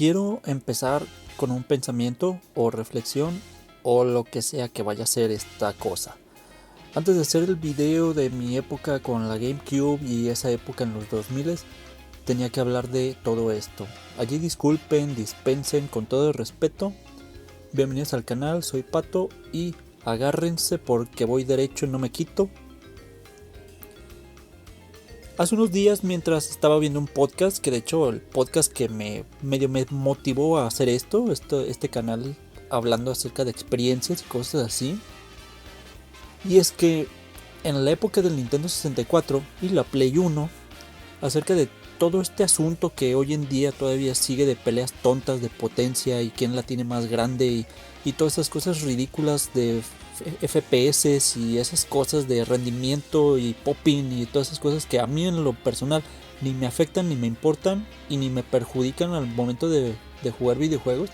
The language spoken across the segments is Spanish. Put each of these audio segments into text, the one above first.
Quiero empezar con un pensamiento o reflexión o lo que sea que vaya a ser esta cosa. Antes de hacer el video de mi época con la GameCube y esa época en los 2000, tenía que hablar de todo esto. Allí dispensen con todo el respeto. Bienvenidos al canal, soy Pato y agárrense porque voy derecho y no me quito. Hace unos días, mientras estaba viendo un podcast, que de hecho el podcast que me motivó a hacer este canal hablando acerca de experiencias y cosas así, y es que en la época del Nintendo 64 y la Play 1, acerca de todo este asunto que hoy en día todavía sigue de peleas tontas de potencia y quién la tiene más grande y todas esas cosas ridículas de FPS y esas cosas de rendimiento y popping y todas esas cosas que a mí en lo personal ni me afectan ni me importan y ni me perjudican al momento de jugar videojuegos.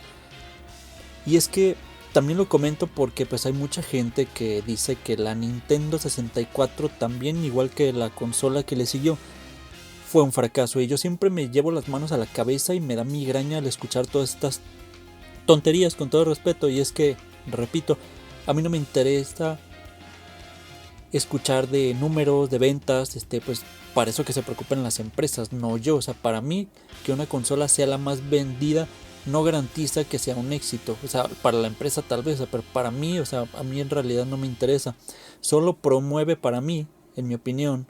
Y es que también lo comento porque pues hay mucha gente que dice que la Nintendo 64 también, igual que la consola que le siguió, fue un fracaso, y yo siempre me llevo las manos a la cabeza y me da migraña al escuchar todas estas tonterías, con todo respeto. Y es que, repito, a mí no me interesa escuchar de números, de ventas, pues para eso que se preocupen las empresas, no yo. O sea, para mí que una consola sea la más vendida no garantiza que sea un éxito. O sea, para la empresa tal vez, pero para mí, o sea, a mí en realidad no me interesa. Solo promueve para mí, en mi opinión,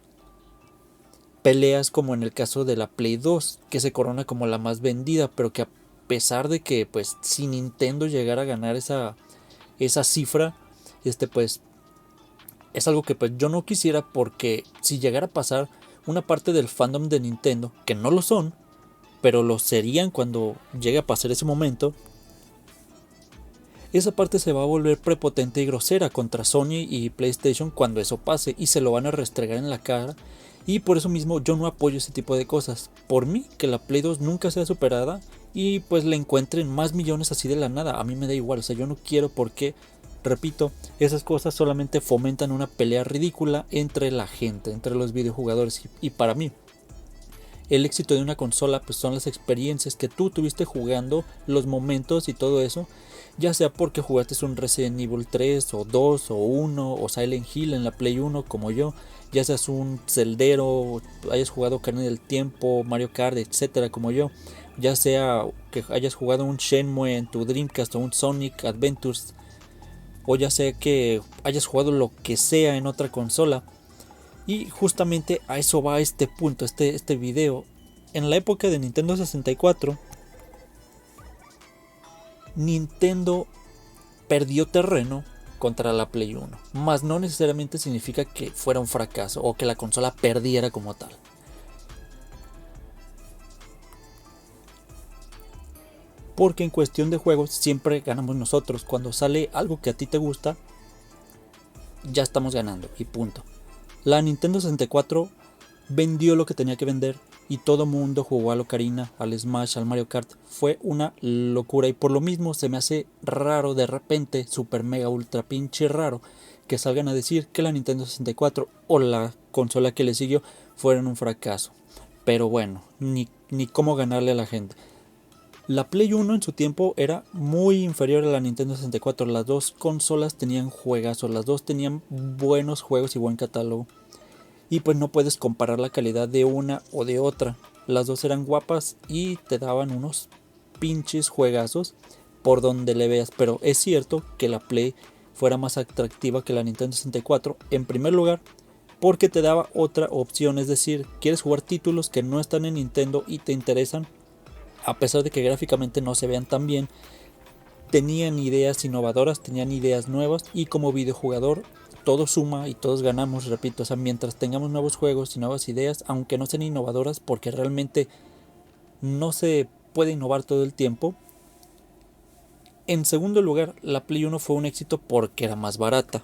peleas como en el caso de la Play 2, que se corona como la más vendida, pero que a pesar de que pues si Nintendo llegara a ganar esa cifra, pues es algo que pues yo no quisiera, porque si llegara a pasar, una parte del fandom de Nintendo, que no lo son, pero lo serían cuando llegue a pasar ese momento, esa parte se va a volver prepotente y grosera contra Sony y PlayStation cuando eso pase, y se lo van a restregar en la cara. Y por eso mismo yo no apoyo ese tipo de cosas. Por mí, que la Play 2 nunca sea superada y pues le encuentren más millones así de la nada. A mí me da igual, o sea, yo no quiero, porque, repito, esas cosas solamente fomentan una pelea ridícula entre la gente, entre los videojugadores. Y para mí, el éxito de una consola pues son las experiencias que tú tuviste jugando, los momentos y todo eso, ya sea porque jugaste un Resident Evil 3 o 2 o 1 o Silent Hill en la Play 1 como yo, ya seas un celdero, hayas jugado Ocarina del Tiempo, Mario Kart, etcétera, como yo, ya sea que hayas jugado un Shenmue en tu Dreamcast o un Sonic Adventures, o ya sea que hayas jugado lo que sea en otra consola. Y justamente a eso va este punto, este video. En la época de Nintendo 64, Nintendo perdió terreno contra la Play 1, mas no necesariamente significa que fuera un fracaso o que la consola perdiera como tal. Porque en cuestión de juegos siempre ganamos nosotros. Cuando sale algo que a ti te gusta, ya estamos ganando y punto. La Nintendo 64 vendió lo que tenía que vender y todo mundo jugó al Ocarina, al Smash, al Mario Kart. Fue una locura, y por lo mismo se me hace raro de repente, super mega ultra pinche raro, que salgan a decir que la Nintendo 64 o la consola que le siguió fueron un fracaso. Pero bueno, ni cómo ganarle a la gente. La Play 1 en su tiempo era muy inferior a la Nintendo 64. Las dos consolas tenían juegazos, las dos tenían buenos juegos y buen catálogo. Y pues no puedes comparar la calidad de una o de otra. Las dos eran guapas y te daban unos pinches juegazos por donde le veas. Pero es cierto que la Play fuera más atractiva que la Nintendo 64. En primer lugar, porque te daba otra opción. Es decir, quieres jugar títulos que no están en Nintendo y te interesan, a pesar de que gráficamente no se vean tan bien. Tenían ideas innovadoras, tenían ideas nuevas, y como videojugador todo suma y todos ganamos, repito. O sea, mientras tengamos nuevos juegos y nuevas ideas, aunque no sean innovadoras, porque realmente no se puede innovar todo el tiempo. En segundo lugar, la Play 1 fue un éxito porque era más barata.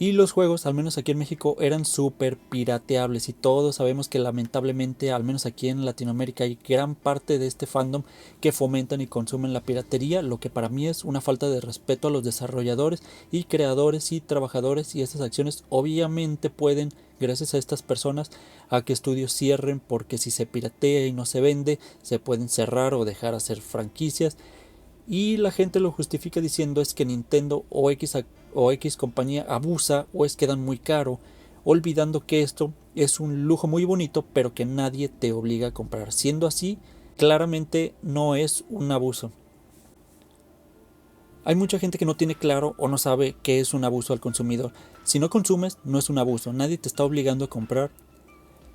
Y los juegos, al menos aquí en México, eran súper pirateables y todos sabemos que lamentablemente, al menos aquí en Latinoamérica, hay gran parte de este fandom que fomentan y consumen la piratería, lo que para mí es una falta de respeto a los desarrolladores y creadores y trabajadores, y estas acciones obviamente pueden, gracias a estas personas, a que estudios cierren, porque si se piratea y no se vende, se pueden cerrar o dejar hacer franquicias. Y la gente lo justifica diciendo es que Nintendo o X compañía abusa o es que dan muy caro, olvidando que esto es un lujo muy bonito pero que nadie te obliga a comprar. Siendo así, claramente no es un abuso. Hay mucha gente que no tiene claro o no sabe qué es un abuso al consumidor. Si no consumes, no es un abuso, nadie te está obligando a comprar.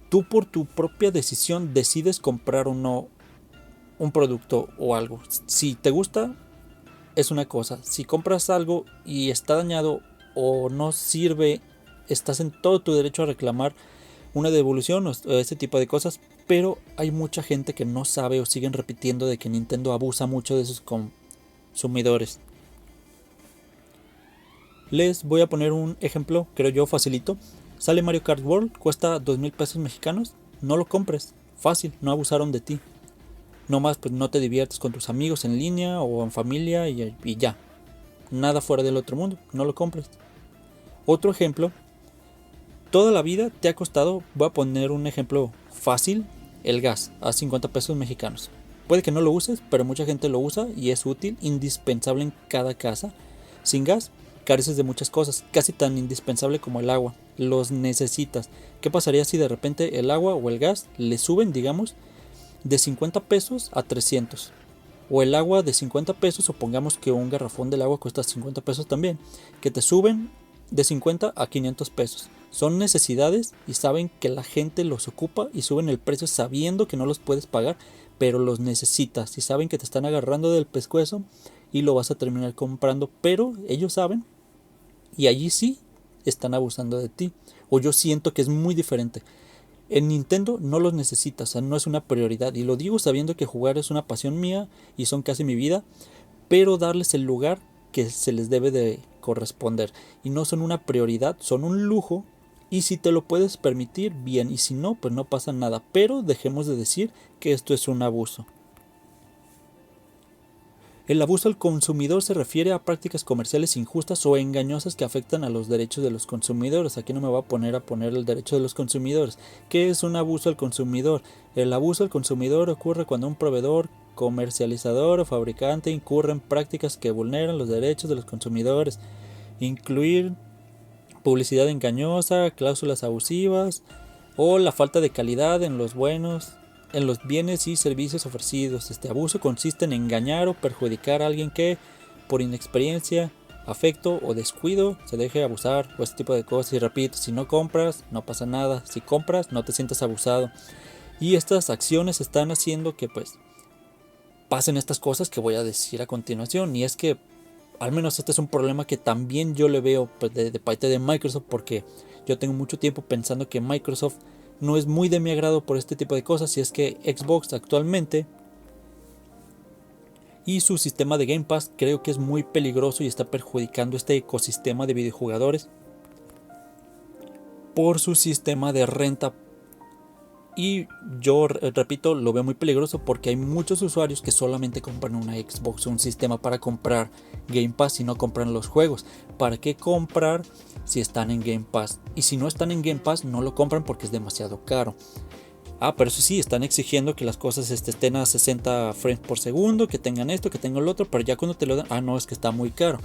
Tú por tu propia decisión decides comprar o no un producto o algo. Si te gusta, es una cosa. Si compras algo y está dañado o no sirve, estás en todo tu derecho a reclamar una devolución o ese tipo de cosas. Pero hay mucha gente que no sabe o siguen repitiendo de que Nintendo abusa mucho de sus consumidores. Les voy a poner un ejemplo, creo yo facilito. Sale Mario Kart World, cuesta 2,000 pesos mexicanos. No lo compres, fácil, no abusaron de ti. No más, pues no te diviertes con tus amigos en línea o en familia y ya. Nada fuera del otro mundo, no lo compres. Otro ejemplo, toda la vida te ha costado, voy a poner un ejemplo fácil, el gas a 50 pesos mexicanos. Puede que no lo uses, pero mucha gente lo usa y es útil, indispensable en cada casa. Sin gas, careces de muchas cosas, casi tan indispensable como el agua. Los necesitas. ¿Qué pasaría si de repente el agua o el gas le suben, digamos, de 50 pesos a 300? O el agua de 50 pesos, supongamos que un garrafón del agua cuesta 50 pesos también, que te suben de 50 a 500 pesos. Son necesidades y saben que la gente los ocupa y suben el precio sabiendo que no los puedes pagar, pero los necesitas y saben que te están agarrando del pescuezo y lo vas a terminar comprando, pero ellos saben y allí sí están abusando de ti. O yo siento que es muy diferente. En Nintendo no los necesitas, o sea, no es una prioridad. Y lo digo sabiendo que jugar es una pasión mía y son casi mi vida, pero darles el lugar que se les debe de corresponder. Y no son una prioridad, son un lujo. Y si te lo puedes permitir, bien. Y si no, pues no pasa nada. Pero dejemos de decir que esto es un abuso. El abuso al consumidor se refiere a prácticas comerciales injustas o engañosas que afectan a los derechos de los consumidores. Aquí no me voy a poner el derecho de los consumidores. ¿Qué es un abuso al consumidor? El abuso al consumidor ocurre cuando un proveedor, comercializador o fabricante incurre en prácticas que vulneran los derechos de los consumidores. Incluir publicidad engañosa, cláusulas abusivas o la falta de calidad en los bienes y servicios ofrecidos. Este abuso consiste en engañar o perjudicar a alguien que, por inexperiencia, afecto o descuido, se deje abusar o este tipo de cosas. Y repito, si no compras, no pasa nada. Si compras, no te sientas abusado. Y estas acciones están haciendo que pues pasen estas cosas que voy a decir a continuación. Y es que al menos este es un problema que también yo le veo pues, de parte de Microsoft, porque yo tengo mucho tiempo pensando que Microsoft no es muy de mi agrado por este tipo de cosas. Y es que Xbox actualmente y su sistema de Game Pass creo que es muy peligroso y está perjudicando este ecosistema de videojugadores por su sistema de renta. Y yo repito, lo veo muy peligroso porque hay muchos usuarios que solamente compran una Xbox o un sistema para comprar Game Pass y no compran los juegos. ¿Para qué comprar si están en Game Pass? Y si no están en Game Pass, no lo compran porque es demasiado caro. Pero eso sí, están exigiendo que las cosas estén a 60 frames por segundo, que tengan esto, que tengan lo otro, pero ya cuando te lo dan, no, es que está muy caro.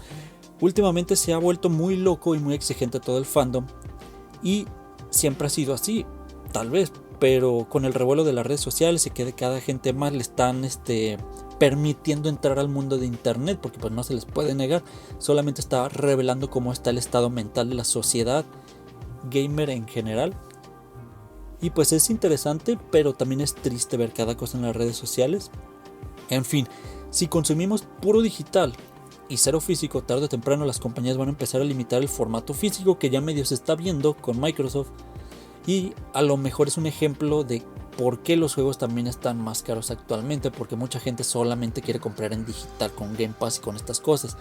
Últimamente se ha vuelto muy loco y muy exigente todo el fandom, y siempre ha sido así, tal vez, pero con el revuelo de las redes sociales y que de cada gente más le están permitiendo entrar al mundo de internet, porque pues no se les puede negar, solamente está revelando cómo está el estado mental de la sociedad gamer en general. Y pues es interesante, pero también es triste ver cada cosa en las redes sociales. En fin, si consumimos puro digital y cero físico, tarde o temprano las compañías van a empezar a limitar el formato físico, que ya medio se está viendo con Microsoft. Y a lo mejor es un ejemplo de por qué los juegos también están más caros actualmente, porque mucha gente solamente quiere comprar en digital con Game Pass y con estas cosas.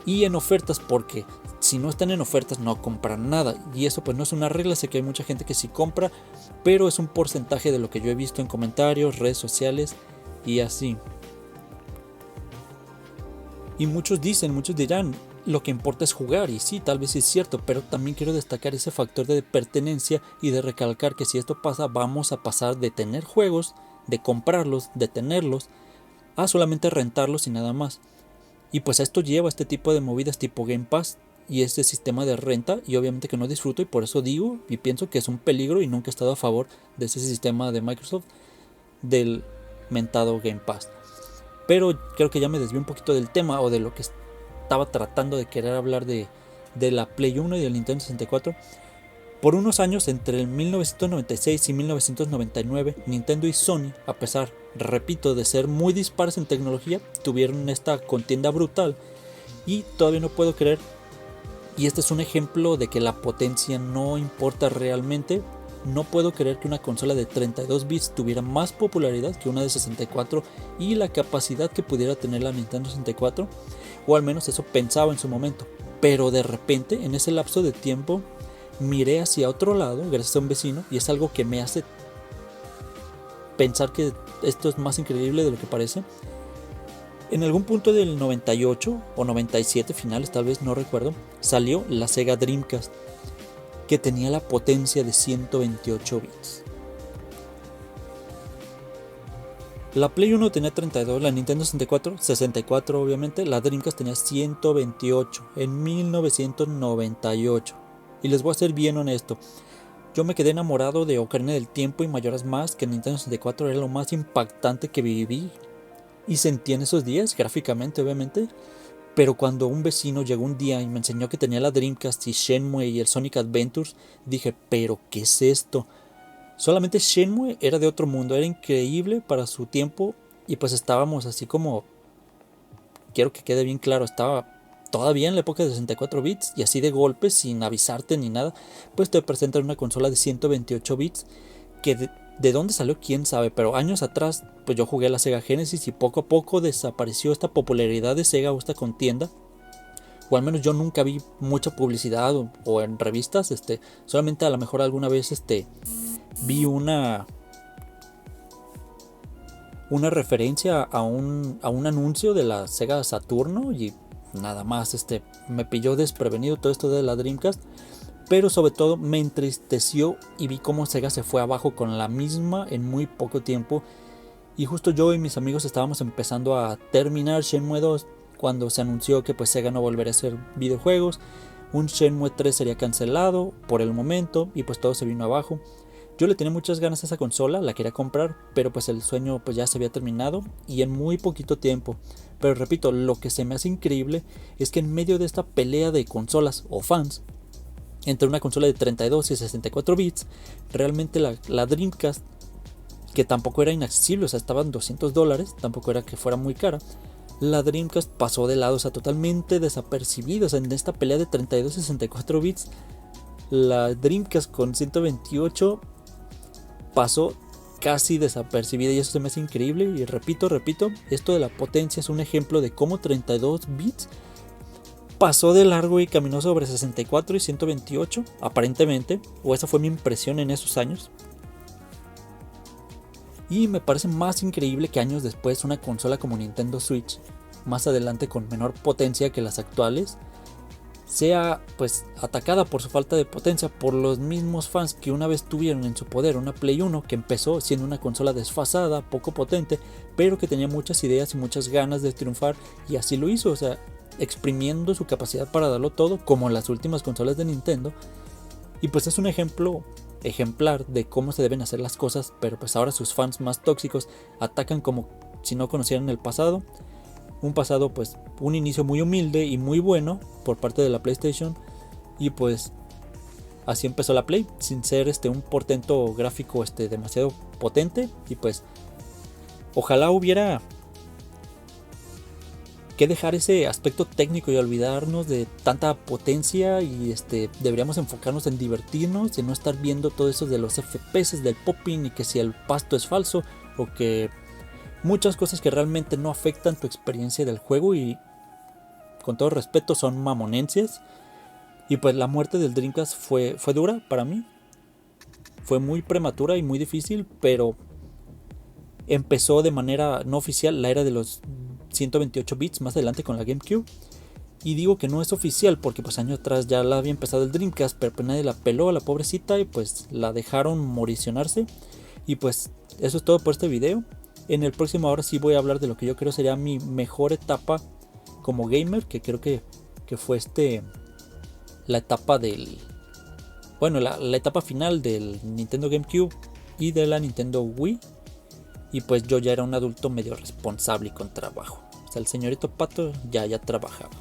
Y en ofertas, porque si no están en ofertas no compran nada, y eso pues no es una regla. Sé que hay mucha gente que sí compra, pero es un porcentaje de lo que yo he visto en comentarios, redes sociales y así. Y muchos dirán, lo que importa es jugar, y sí, tal vez es cierto, pero también quiero destacar ese factor de pertenencia y de recalcar que si esto pasa, vamos a pasar de tener juegos, de comprarlos, de tenerlos, a solamente rentarlos y nada más. Y pues a esto lleva este tipo de movidas tipo Game Pass y este sistema de renta, y obviamente que no disfruto, y por eso digo y pienso que es un peligro, y nunca he estado a favor de ese sistema de Microsoft del mentado Game Pass. Pero creo que ya me desvié un poquito del tema, o de lo que estaba tratando de querer hablar de la Play 1 y del Nintendo 64. Por unos años, entre el 1996 y 1999, Nintendo y Sony, a pesar, repito, de ser muy dispares en tecnología, tuvieron esta contienda brutal, y todavía no puedo creer, y este es un ejemplo de que la potencia no importa realmente. No puedo creer que una consola de 32 bits tuviera más popularidad que una de 64 y la capacidad que pudiera tener la Nintendo 64, o al menos eso pensaba en su momento. Pero de repente, en ese lapso de tiempo, miré hacia otro lado gracias a un vecino, y es algo que me hace pensar que esto es más increíble de lo que parece. En algún punto del 98 o 97 finales, tal vez, no recuerdo, salió la Sega Dreamcast, que tenía la potencia de 128 bits. La Play 1 tenía 32, la Nintendo 64 obviamente, la Dreamcast tenía 128 en 1998. Y les voy a ser bien honesto, yo me quedé enamorado de Ocarina del Tiempo y Majora's Mask, que Nintendo 64 era lo más impactante que viví y sentí en esos días, gráficamente obviamente. Pero cuando un vecino llegó un día y me enseñó que tenía la Dreamcast y Shenmue y el Sonic Adventures, dije, ¿pero qué es esto? Solamente Shenmue era de otro mundo, era increíble para su tiempo, y pues estábamos así como, quiero que quede bien claro, estaba todavía en la época de 64 bits, y así de golpe, sin avisarte ni nada, pues te presentan una consola de 128 bits que de dónde salió quién sabe, pero años atrás pues yo jugué a la Sega Genesis, y poco a poco desapareció esta popularidad de Sega o esta contienda, o al menos yo nunca vi mucha publicidad o en revistas. Solamente a lo mejor alguna vez vi una referencia a un anuncio de la Sega Saturno, y nada más. Me pilló desprevenido todo esto de la Dreamcast. Pero sobre todo me entristeció, y vi cómo Sega se fue abajo con la misma en muy poco tiempo. Y justo yo y mis amigos estábamos empezando a terminar Shenmue 2 cuando se anunció que pues Sega no volvería a hacer videojuegos. Un Shenmue 3 sería cancelado por el momento, y pues todo se vino abajo. Yo le tenía muchas ganas a esa consola, la quería comprar, pero pues el sueño pues ya se había terminado, y en muy poquito tiempo. Pero repito, lo que se me hace increíble es que en medio de esta pelea de consolas o fans entre una consola de 32 y 64 bits, realmente la Dreamcast, que tampoco era inaccesible, o sea, estaban $200, tampoco era que fuera muy cara, la Dreamcast pasó de lado, o sea, totalmente desapercibida. O sea, en esta pelea de 32 y 64 bits, la Dreamcast con 128 pasó casi desapercibida, y eso se me hace increíble. Y repito, esto de la potencia es un ejemplo de cómo 32 bits pasó de largo y caminó sobre 64 y 128, aparentemente, o esa fue mi impresión en esos años. Y me parece más increíble que años después una consola como Nintendo Switch, más adelante con menor potencia que las actuales, sea pues atacada por su falta de potencia por los mismos fans que una vez tuvieron en su poder una Play 1 que empezó siendo una consola desfasada, poco potente, pero que tenía muchas ideas y muchas ganas de triunfar, y así lo hizo, o sea, exprimiendo su capacidad para darlo todo, como las últimas consolas de Nintendo. Y pues es un ejemplar de cómo se deben hacer las cosas, pero pues ahora sus fans más tóxicos atacan como si no conocieran el pasado. Un pasado, pues un inicio muy humilde y muy bueno por parte de la PlayStation, y pues así empezó la Play, sin ser un portento gráfico demasiado potente. Y pues ojalá hubiera que dejar ese aspecto técnico y olvidarnos de tanta potencia, y deberíamos enfocarnos en divertirnos, en no estar viendo todo eso de los FPS, del popping, y que si el pasto es falso, o que muchas cosas que realmente no afectan tu experiencia del juego y con todo respeto son mamonencias. Y pues la muerte del Dreamcast fue dura para mí. Fue muy prematura y muy difícil, pero empezó de manera no oficial la era de los 128 bits más adelante con la GameCube. Y digo que no es oficial porque pues años atrás ya la había empezado el Dreamcast, pero pues nadie la peló a la pobrecita y pues la dejaron moricionarse. Y pues eso es todo por este video. En el próximo ahora sí voy a hablar de lo que yo creo sería mi mejor etapa como gamer, que creo que fue la etapa del... Bueno, la etapa final del Nintendo GameCube y de la Nintendo Wii. Y pues yo ya era un adulto medio responsable y con trabajo. O sea, el señorito Pato ya trabajaba.